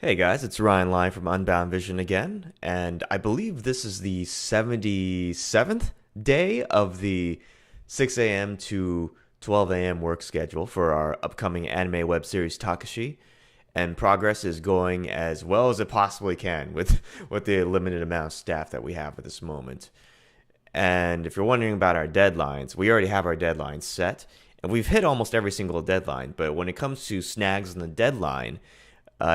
Hey guys, it's Ryan Lai from Unbound Vision again, and I believe this is the 77th day of the 6 a.m. to 12 a.m. work schedule for our upcoming anime web series Takeshi, and progress is going as well as it possibly can with the limited amount of staff that we have at this moment. And if you're wondering about our deadlines, we already have our deadlines set, and we've hit almost every single deadline, but when it comes to snags in the deadline,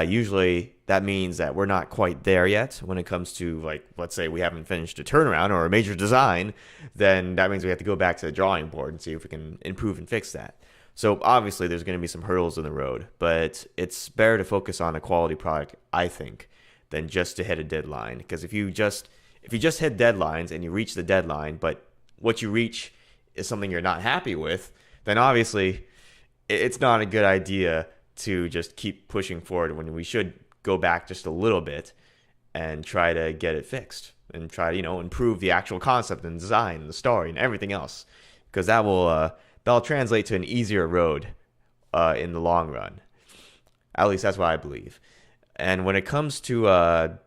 usually that means that we're not quite there yet when it comes to, like, let's say we haven't finished a turnaround or a major design, then that means we have to go back to the drawing board and see if we can improve and fix that. So obviously there's going to be some hurdles in the road, but it's better to focus on a quality product, I think, than just to hit a deadline. Because if you just hit deadlines and you reach the deadline, but what you reach is something you're not happy with, then obviously it's not a good idea to just keep pushing forward when we should go back just a little bit and try to get it fixed and try to, improve the actual concept and design and the story and everything else, because that'll translate to an easier road in the long run. At least that's what I believe. And when it comes to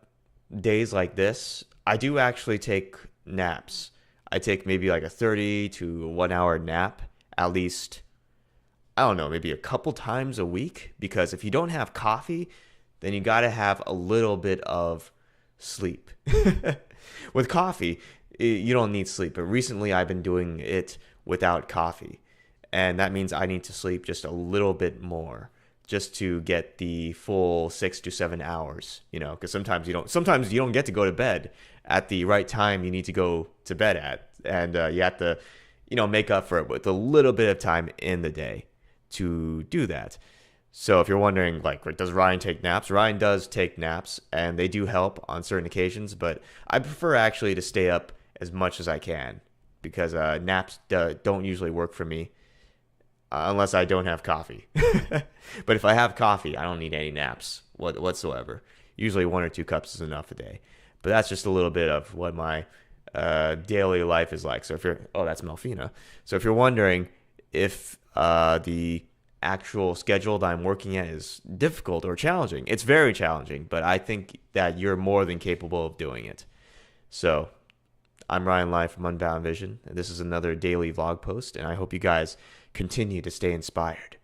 days like this, I do actually take naps. I take maybe like a 30 to 1 hour nap at least. I don't know, maybe a couple times a week, because if you don't have coffee, then you got to have a little bit of sleep. With coffee, you don't need sleep, but recently I've been doing it without coffee. And that means I need to sleep just a little bit more just to get the full 6 to 7 hours, because sometimes you don't get to go to bed at the right time you need to go to bed at. And you have to, make up for it with a little bit of time in the day to do that. So if you're wondering, like, does Ryan take naps? Ryan does take naps, and they do help on certain occasions, but I prefer actually to stay up as much as I can, because naps don't usually work for me unless I don't have coffee. But if I have coffee, I don't need any naps whatsoever. Usually 1 or 2 cups is enough a day. But that's just a little bit of what my daily life is like. So that's Melfina. So if you're wondering if the actual schedule that I'm working at is difficult or challenging, it's very challenging, but I think that you're more than capable of doing it. So I'm Ryan Lai from Unbound Vision, and this is another daily vlog post, and I hope you guys continue to stay inspired,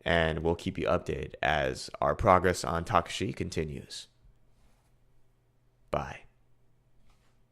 and we'll keep you updated as our progress on Takeshi continues. Bye.